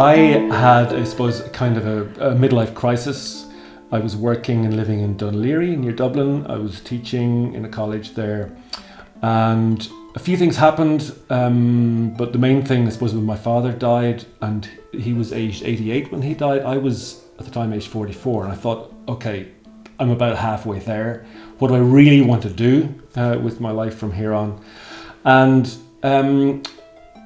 I had, I suppose, kind of a midlife crisis. I was working and living in Dunleary near Dublin. I was teaching in a college there, and a few things happened, but the main thing, I suppose, when my father died, and he was aged 88 when he died. I was at the time aged 44, and I thought, okay, I'm about halfway there. What do I really want to do with my life from here on? And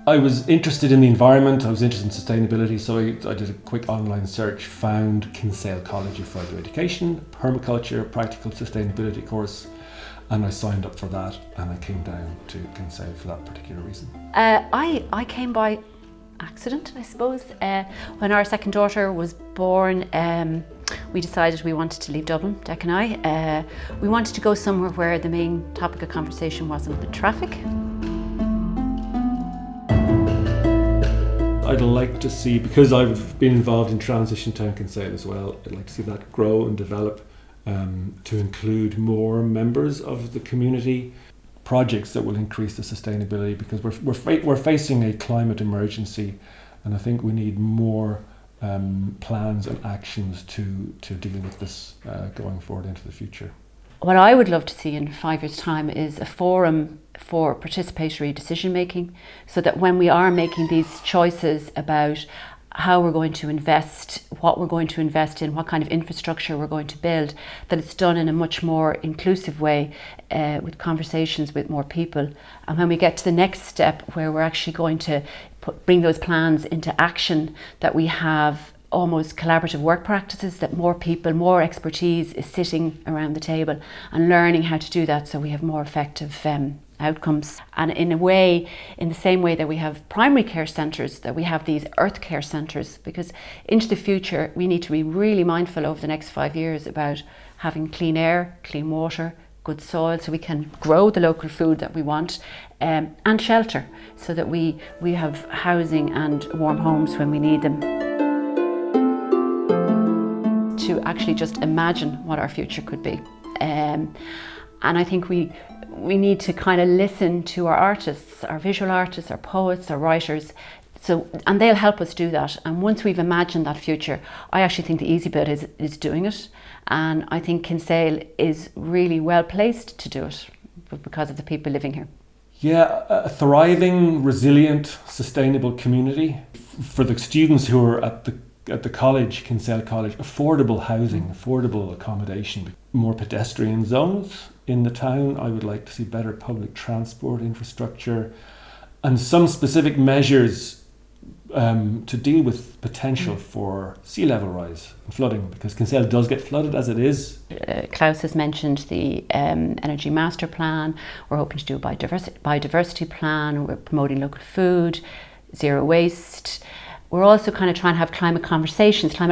I was interested in the environment, I was interested in sustainability, so I did a quick online search, found Kinsale College of Further Education, permaculture, practical sustainability course, and I signed up for that, and I came down to Kinsale for that particular reason. I came by accident, I suppose. When our second daughter was born, we decided we wanted to leave Dublin, Dec and I. We wanted to go somewhere where the main topic of conversation wasn't the traffic. I'd like to see, because I've been involved in Transition Towns Kinsale as well, I'd like to see that grow and develop to include more members of the community, projects that will increase the sustainability, because we're facing a climate emergency, and I think we need more plans and actions to deal with this going forward into the future. What I would love to see in 5 years' time is a forum for participatory decision making, so that when we are making these choices about how we're going to invest, what we're going to invest in, what kind of infrastructure we're going to build, that it's done in a much more inclusive way, with conversations with more people. And when we get to the next step where we're actually going to bring those plans into action, that we have almost collaborative work practices, that more people, more expertise is sitting around the table and learning how to do that, so we have more effective outcomes. And in a way, in the same way that we have primary care centres, that we have these earth care centres, because into the future we need to be really mindful over the next 5 years about having clean air, clean water, good soil, so we can grow the local food that we want, and shelter, so that we have housing and warm homes when we need them. To actually just imagine what our future could be. And I think we need to kind of listen to our artists, our visual artists, our poets, our writers, and they'll help us do that. And once we've imagined that future, I actually think the easy bit is doing it. And I think Kinsale is really well placed to do it because of the people living here. Yeah, a thriving, resilient, sustainable community. For the students who are at the college, Kinsale College, affordable housing, affordable accommodation, more pedestrian zones in the town. I would like to see better public transport infrastructure, and some specific measures to deal with potential for sea level rise and flooding, because Kinsale does get flooded as it is. Klaus has mentioned the energy master plan. We're hoping to do a biodiversity plan. We're promoting local food, zero waste. We're also kind of trying to have climate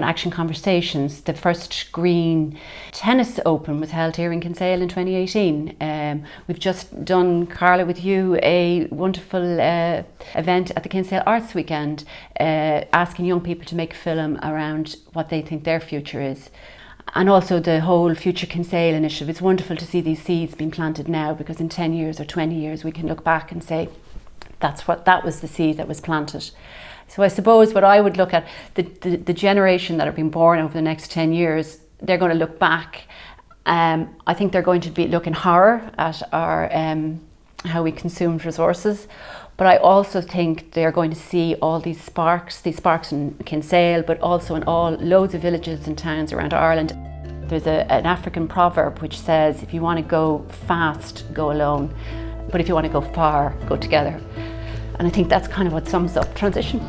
action conversations. The first green tennis open was held here in Kinsale in 2018. We've just done, Carla, with you, a wonderful event at the Kinsale Arts Weekend, asking young people to make a film around what they think their future is. And also the whole Future Kinsale initiative. It's wonderful to see these seeds being planted now, because in 10 years or 20 years we can look back and say, that was the seed that was planted. So I suppose what I would look at, the generation that are being born over the next 10 years, they're going to look back. I think they're going to be looking horror at our how we consumed resources. But I also think they're going to see all these sparks in Kinsale, but also in loads of villages and towns around Ireland. There's an African proverb which says, if you want to go fast, go alone. But if you want to go far, go together. And I think that's kind of what sums up transition.